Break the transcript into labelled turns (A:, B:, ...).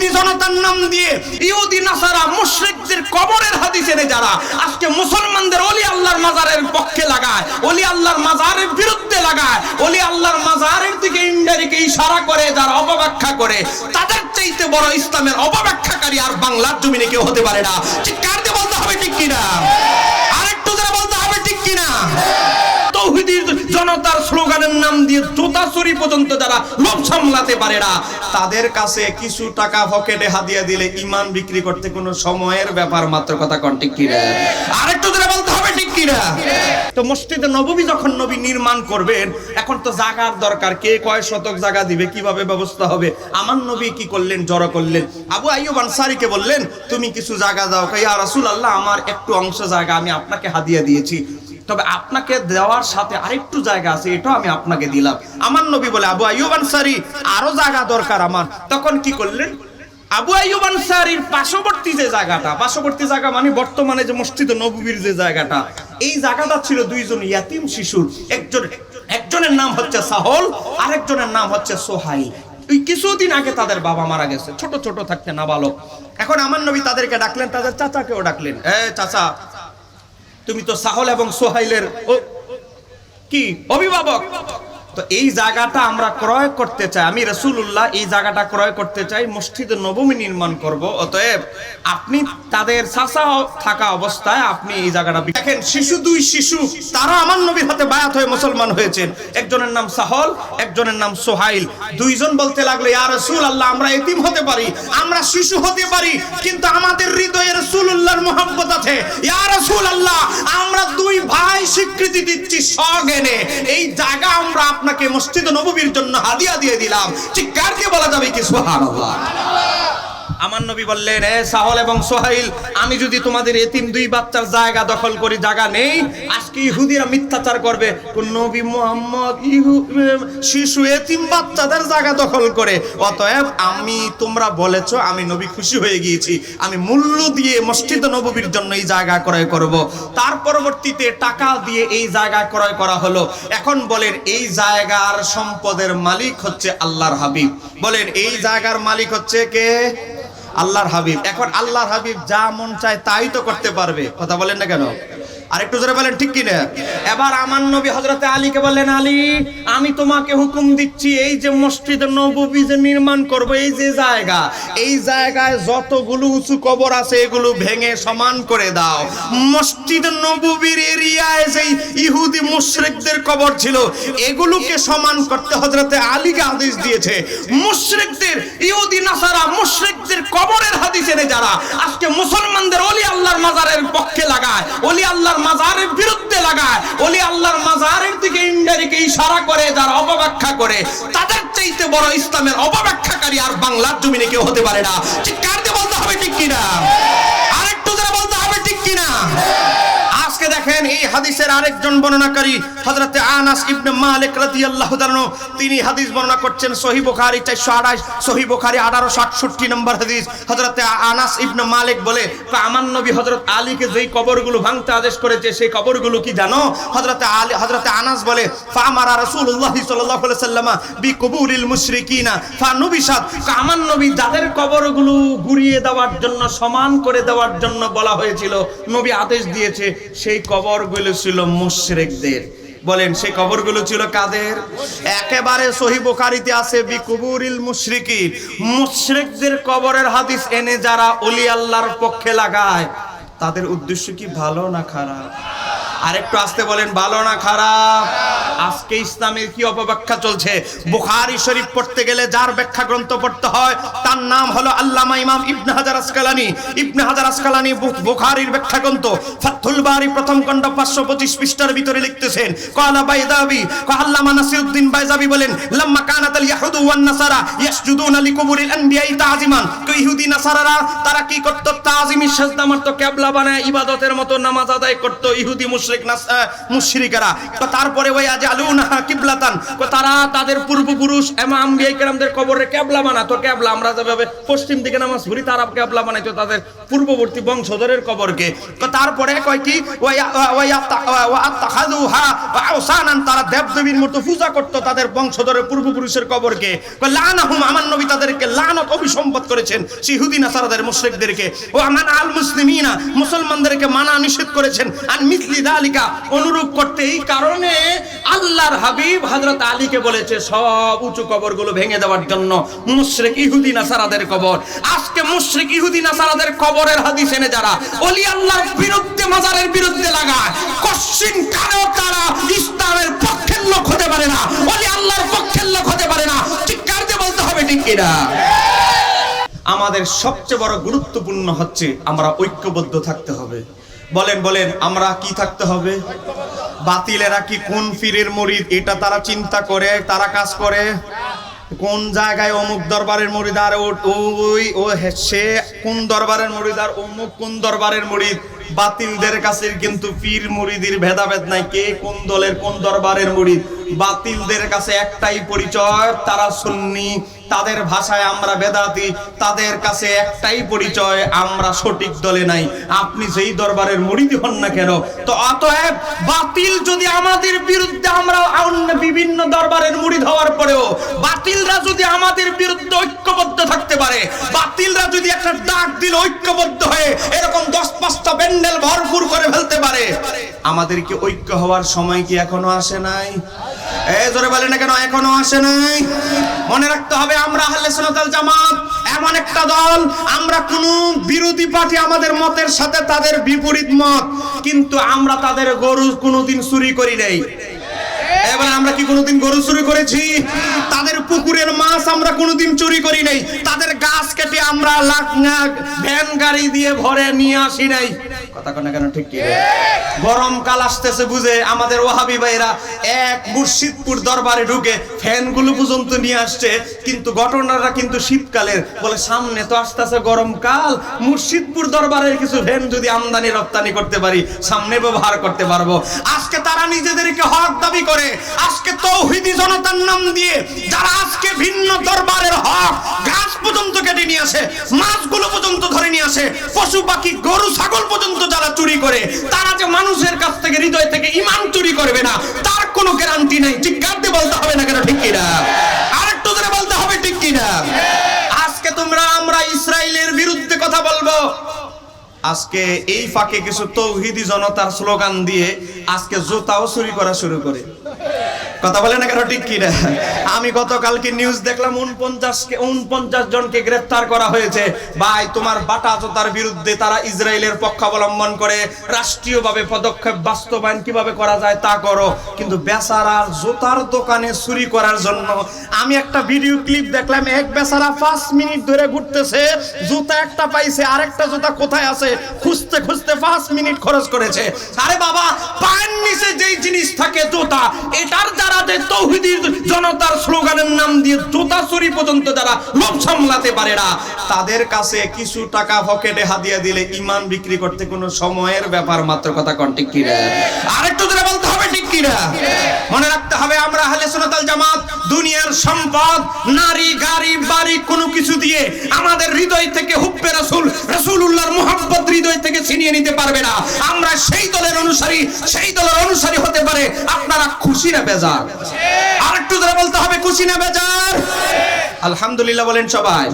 A: তৌহিদি জনতার নাম দিয়ে ইহুদি নাসারা মুশরিকদের কবরের হাদিস এনে যারা আজকে মুসলমানদের ওলি আল্লাহর মাজারের পক্ষে লাগায়, ওলি আল্লাহর মাজারের বিরুদ্ধে লাগায়, ওলি আল্লাহর মাজারের দিকে ইনডাইরেক্টলি ইশারা করে, যারা অপব্যাখ্যা করে, তাদের চাইতে বড় ইসলামের অপব্যাখ্যাকারী আর বাংলার জমিনে কেউ হতে পারে না। চিৎকার দিয়ে বলতে হবে ঠিক কিনা, আরেকটু যারা বলতে হবে ঠিক কিনা। তৌহিদি জনতার স্লোগানের নাম দিয়ে জোতাচুরি পর্যন্ত যারা লোভ সামলাতে পারে না, তাদের কাছে কিছু টাকা পকেটে হাদিয়া দিলে ঈমান বিক্রি করতে কোনো সময়ের ব্যাপার মাত্র। কথা কোন ঠিক কিনা, আরেকটু যারা বলতে হবে ঠিক কিনা। তো মসজিদে নববী যখন নবী নির্মাণ করবেন, এখন তো জায়গার দরকার, কে কয় শতক জায়গা দিবে, কিভাবে ব্যবস্থা হবে। আমার নবী কি করলেন, জড়ো করলেন, আবু আইয়ুব আনসারীকে বললেন তুমি কিছু জায়গা দাও। ইয়া রাসূলুল্লাহ, আমার একটু অংশ জায়গা আমি আপনাকে হাদিয়া দিয়েছি, তবে আপনাকে দেওয়ার সাথে আরেকটু জায়গা আছে, এটাও আমি আপনাকে দিলাম। আমার নবী বলে আবু আইয়ুব আনসারী আরো জায়গা দরকার আমার। তখন কি করলেন, আবু আইয়ুব আনসারীর পার্শ্ববর্তী যে জায়গাটা, পার্শ্ববর্তী জায়গা মানে বর্তমানে যে মসজিদ নববীর যে জায়গাটা, এই জায়গাটা ছিল দুইজন ইয়াতিম শিশুর। একজনের নাম হচ্ছে সাহল, আরেকজনের নাম হচ্ছে সোহাইল। কিছুদিন আগে তাদের বাবা মারা গেছে, ছোট ছোট থাকতে নাবালক। এখন আমার নবী তাদেরকে ডাকলেন, তাদের চাচাকেও ডাকলেন। চাচা, তুমি তো সাহল এবং সোহাইলের কি অভিভাবক, তো এই জায়গাটা আমরা ক্রয় করতে চাই, আমি রাসূলুল্লাহ এই জায়গাটা ক্রয় করতে চাই, মসজিদে নববী নির্মাণ করব। অতএব আপনি তাদের চাচা থাকা অবস্থায় আপনি এই জায়গাটা দেখেন। শিশু, দুই শিশু, তারা আমার নবীর হাতে বায়াত হয়ে মুসলমান হয়েছেন। একজনের নাম সাহল, একজনের নাম সোহাইল। দুইজন বলতে লাগলো, ইয়া রাসূলুল্লাহ, আমরা এতিম হতে পারি, আমরা শিশু হতে পারি, কিন্তু আমাদের হৃদয়ে রাসূলুল্লাহর মুহাব্বত আছে। ইয়া রাসূলুল্লাহ, আমরা দুই ভাই স্বীকৃতি দিচ্ছি সজ্ঞানে, এই জায়গা আমরা আপনাকে মসজিদ নববীর জন্য হাদিয়া দিয়ে দিলাম। চিৎকার দিয়ে বলা যাবে কি সুবহানাল্লাহ। আমার নবী বললেন, এ সাহল এবং সোহাইল, আমি যদি তোমাদের এতিম দুই বাচ্চার জায়গা দখল করি, জায়গা নেই, আজকে ইহুদিরা মিথ্যাচার করবে, কোন নবী মুহাম্মদ শিশু এতিম বাচ্চাদের জায়গা দখল করে। অতএব আমি, তোমরা বলেছো, আমি নবী খুশি হয়ে গিয়েছি, আমি মূল্য দিয়ে মসজিদ নববীর জন্য এই জায়গা ক্রয় করব। তার পরবর্তীতে টাকা দিয়ে এই জায়গা ক্রয় করা হলো। এখন বলেন, এই জায়গার সম্পদের মালিক হচ্ছে আল্লাহর হাবিব। বলেন, এই জায়গার মালিক হচ্ছে কে? আল্লাহর হাবিব। এখন আল্লাহর হাবিব যা মন চায় তাই তো করতে পারবে, কথা বলেন না কেন? আরেকটু জোরে বলেন ঠিক কিনা। এবার আমার নবী হযরতে আলীকে বললেন, আলী, আমি তোমাকে হুকুম দিচ্ছি, এই যে মসজিদ নববী যে নির্মাণ করব, এই যে জায়গা, এই জায়গায় যতগুলো উঁচু কবর আছে এগুলো ভেঙে সমান করে দাও। মসজিদ নববীর এরিয়ায় যেই ইহুদি মুশরিকদের কবর ছিল, এগুলোকে সমান করতে হযরতে আলীকে আদেশ দিয়েছে। মুশরিকদের, ইহুদি নাসারা মুশরিকদের কবরের হাদিস এনে যারা আজকে মুসলমানদের ওলি আল্লাহর মাজারের পক্ষে লাগায়, ওলি আল্লাহর মাজারের বিরুদ্ধে লাগায়, ওলি আল্লাহর মাজারের দিকে ইনডাইরেক্টলি ইশারা করে, যারা অপব্যাখ্যা করে, তাদের চাইতে বড় ইসলামের অপব্যাখ্যাকারী আর বাংলার জমিনে কেউ হতে পারে না। চিৎকার দিয়ে বলতে হবে ঠিক কিনা, আরেকটু যারা বলতে হবে ঠিক কিনা। আজকে দেখেন, এই হাদিসের আরেকজন বর্ণনাকারী হযরতে আনাস ইবনে মালিক রাদিয়াল্লাহু তাআলা, তিনি হাদিস বর্ণনা করছেন সহিহ বুখারী 428, সহিহ বুখারী 1868 নম্বর হাদিস। হযরতে আনাস ইবনে মালিক বলে, আমার নবী হযরত আলীকে যেই কবরগুলো ভাঙতে আদেশ করেছে, সেই কবরগুলো কি জানো? হযরতে আনাস বলে, ফামারা রাসূলুল্লাহ সাল্লাল্লাহু আলাইহি ওয়াসাল্লাম বিকুবুরিল মুশরিকিনা ফানুবিশাত, আমার নবী যাদের কবরগুলো গুড়িয়ে দেওয়ার জন্য, সমান করে দেওয়ার জন্য বলা হয়েছিল, নবী আদেশ দিয়েছে, সেই কবরগুলো ছিল মুশরিকদের। বলেন, সেই কবরগুলো ছিল কাদের? একেবারে সহিহ বুখারীতে আছে বিকুবুরিল মুশরিকিন, মুশরিকদের কবরের হাদিস এনে যারা ওলি আল্লাহর পক্ষে লাগায়, তাদের উদ্দেশ্য কি ভালো না খারাপ? আরেকটু আসতে বলেন, ভালো না খারাপ? আজকে ইসলামের কি অপব্যাখ্যা চলছে। বুখারী শরীফ পড়তে গেলে যার ব্যাখ্যা গ্রন্থ পড়তে হয় তার নাম হলো আল্লামা ইমাম ইবনে হাজার আসকালানী। ইবনে হাজার আসকালানী বুখারীর ব্যাখ্যা গ্রন্থ ফাতহুল বারী প্রথম খণ্ড 525 পৃষ্ঠার ভিতরে লিখতেছেন, ক্বালা বাইদাবি, আল্লামা নাসিরউদ্দিন বাইজাবি বলেন, লাম্মা কানাতাল ইয়াহুদু ওয়ান নাসারা ইয়াসজুদুনা লিকুবুরিল আনবিয়াই তাজিমান, তো ইহুদি নাসারারা তারা কি করত? তাজিমি সাজদা মারত, কিবলা বানায় ইবাদতের মতো নামাজ আদায় করত। ইহুদি মুশরিক মুশরিকেরা। তো তারপরে ওই আজালুনা কিবলাতান, তারা তাদের পূর্বপুরুষ আম্বিয়া কেরামদের কবরের কিবলা বানাতো। কিবলা আমরা যেভাবে পশ্চিম দিকে নামাজ পড়ি, তারা কিবলা বানাইতো তাদের পূর্ববর্তী বংশধরের কবরকে। তো তারপরে কয় কি ওয়াতাখাযুহা ওয়াসানান, তারা দেবদেবীর মতো পূজা করতো তাদের বংশধরের পূর্বপুরুষের কবরকে। লানাহুম, আমার নবী তাদেরকে লানত অভিসম্পাত করেছেন ইহুদি নাসারাদের মুশরিকদেরকে। ও আমান আল মুসলিমিনা, মুসলমানদেরকে মানা নিষেধ করেছেন। আন মিসলি যালিকা, অনুরূপ করতে। এই কারণে আল্লাহর হাবিব হযরত আলীকে বলেছে সব উঁচু কবরগুলো ভেঙে দেওয়ার জন্য, মুশরিক ইহুদি নাসারাদের কবর। আজকে মুশরিক ইহুদি নাসারাদের কবরের হাদিস এনে যারা ওলি আল্লাহর বিরুদ্ধে, মাজারের বিরুদ্ধে লাগায়, কশিন কালেও তারা ইসলামের পক্ষের লোক হতে পারে না, ওলি আল্লাহর পক্ষের লোক হতে পারে না। চিৎকার দিয়ে বলতে হবে ঠিক কিনা? আমাদের সবচেয়ে বড় গুরুত্বপূর্ণ হচ্ছে আমরা ঐক্যবদ্ধ থাকতে হবে। বলেন বলেন, আমরা কি থাকতে হবে? বাতিলেরা কি কোন পীরের মুরিদ এটা তারা চিন্তা করে, তারা কাজ করে। কোন জায়গায় অমুক দরবারের মুরিদ, আর সে কোন দরবারের মুরিদ, আর অমুক কোন দরবারের মুরিদ। বাতিলদের কাছে কিন্তু পীর মুরিদের ভেদাভেদ নাই, কে কোন দলের কোন দরবারের মুরিদ। বাতিলদের কাছে একটাই পরিচয়, তারা সুন্নি। তাদের ভাষায় আমরা বেদাতি, তাদের কাছে একটাই পরিচয়, আমরা সঠিক দলে নাই। আপনি যেই দরবারের মুরিদ হন না কেন। তো অতএব বাতিল যদি আমাদের বিরুদ্ধে, আমরা বিভিন্ন দরবারের মুরিদ হওয়ার পরেও বাতিলরা যদি আমাদের বিরুদ্ধে ঐক্যবদ্ধ থাকতে পারে, বাতিলরা যদি একটা ডাক দিল ঐক্যবদ্ধ হয়ে এরকম 10-5টা প্যান্ডেল ভরপুর করে ফেলতে পারে, আমাদের কি ঐক্য হওয়ার সময় কি এখনো আসে নাই? এই জোরে বলে না কেন, এখনো আসে নাই? মনে রাখতে হবে, আমরা আহলে সুন্নাত ওয়াল জামাত এমন একটা দল, আমরা কোন বিরোধী পার্টি আমাদের মতের সাথে তাদের বিপরীত মত, কিন্তু আমরা তাদের গরু কোনোদিন চুরি করি নাই। এবার আমরা কি কোনোদিন গরু চুরি করেছি? তাদের পুকুরের মাছ আমরা কোনোদিন চুরি করি নাই। তাদের গাছ কেটে আমরা লাখ ভ্যান গাড়ি দিয়ে ভরে নিয়ে আসি নাই। কথা কোন কেন ঠিক কি? গরমকাল আসতেছে বুঝে আমাদের ওয়াহাবি ভাইরা এক মুর্শিদপুর দরবারে ঢুকে ফ্যানগুলো পর্যন্ত নিয়ে আসছে, কিন্তু ঘটনাটা কিন্তু শীতকালের। বলে সামনে তো আসতেছে গরমকাল, মুর্শিদপুর দরবারের কিছু ফ্যান যদি আমদানি রপ্তানি করতে পারি, সামনে ব্যবহার করতে পারবো। আজকে তারা নিজেদেরকে হক দাবি করে, আজকে তৌহিদি জনতার নাম দিয়ে যারা আজকে ভিন্ন দরবারের হক গাছ পর্যন্ত কেটে নিয়ে আসে, মাছগুলো পর্যন্ত ধরে নিয়ে আসে, পশু পাখি গরু ছাগল পর্যন্ত যারা চুরি করে, তারা যে মানুষের কাছ থেকে হৃদয় থেকে ঈমান চুরি করবে না তার কোনো গ্যারান্টি নাই। চিৎকার দিয়ে বলতে হবে না কেন ঠিক কিনা? আরেকটু ধরে বলতে হবে ঠিক কিনা? আজকে আমরা ইসরায়েলের বিরুদ্ধে কথা বলবো, আজকে এই ফাঁকে কিছু তৌহিদি জনতার স্লোগান দিয়ে আজকে জুতাও চুরি করা শুরু করে। কথা বলে না কেন ঠিক কিনা? আমি গতকালকে নিউজ দেখলাম 49 জনকে গ্রেফতার করা হয়েছে। ভাই, তোমার বাটা জোতার বিরুদ্ধে তারা ইসরায়েলের পক্ষাবলম্বন করে রাষ্ট্রীয়ভাবে পদক্ষেপ বাস্তবায়ন কিভাবে করা যায় তা করো, কিন্তু বেচারার জোতার দোকানে চুরি করার জন্য আমি একটা ভিডিও ক্লিপ দেখলাম। এক বেচারা 5 মিনিট ধরে ঘুরতেছে, জুতা একটা পাইছে, আরেকটা জুতা কোথায় আছে খুঁজতে খুঁজতে 5 মিনিট খরচ করেছে। আরে বাবা, পায়ের নিচে যেই জিনিস থাকে জুতা, এটার যারা তৌহিদি জনতার স্লোগানের নাম দিয়ে জুতা চুরি পর্যন্ত যারা লোভ সামলাতে পারে না, তাদের কাছে কিছু টাকা পকেটে হাদিয়া দিলে ঈমান বিক্রি করতে কোনো সময়ের ব্যাপার মাত্র। কথা কোন ঠিক কি না? আরেকটু ধরে বলতে হবে ঠিক কি না? মনে রাখতে হবে, আমরা আহলে সুন্নাত ওয়াল জামাত দুনিয়ার সম্পদ, নারী, গাড়ি, বাড়ি কোনো কিছু দিয়ে আমাদের হৃদয় থেকে হুব্বে রাসূলুল্লাহর মুহাব্বত হৃদয় থেকে ছিনিয়ে নিতে পারবে না। আমরা সেই দলের অনুসারী হতে পারে। আপনারা খুশি না বেজার? আরেকটু ধরে বলতে হবে, খুশি না বেজার? আলহামদুলিল্লাহ বলেন সবাই।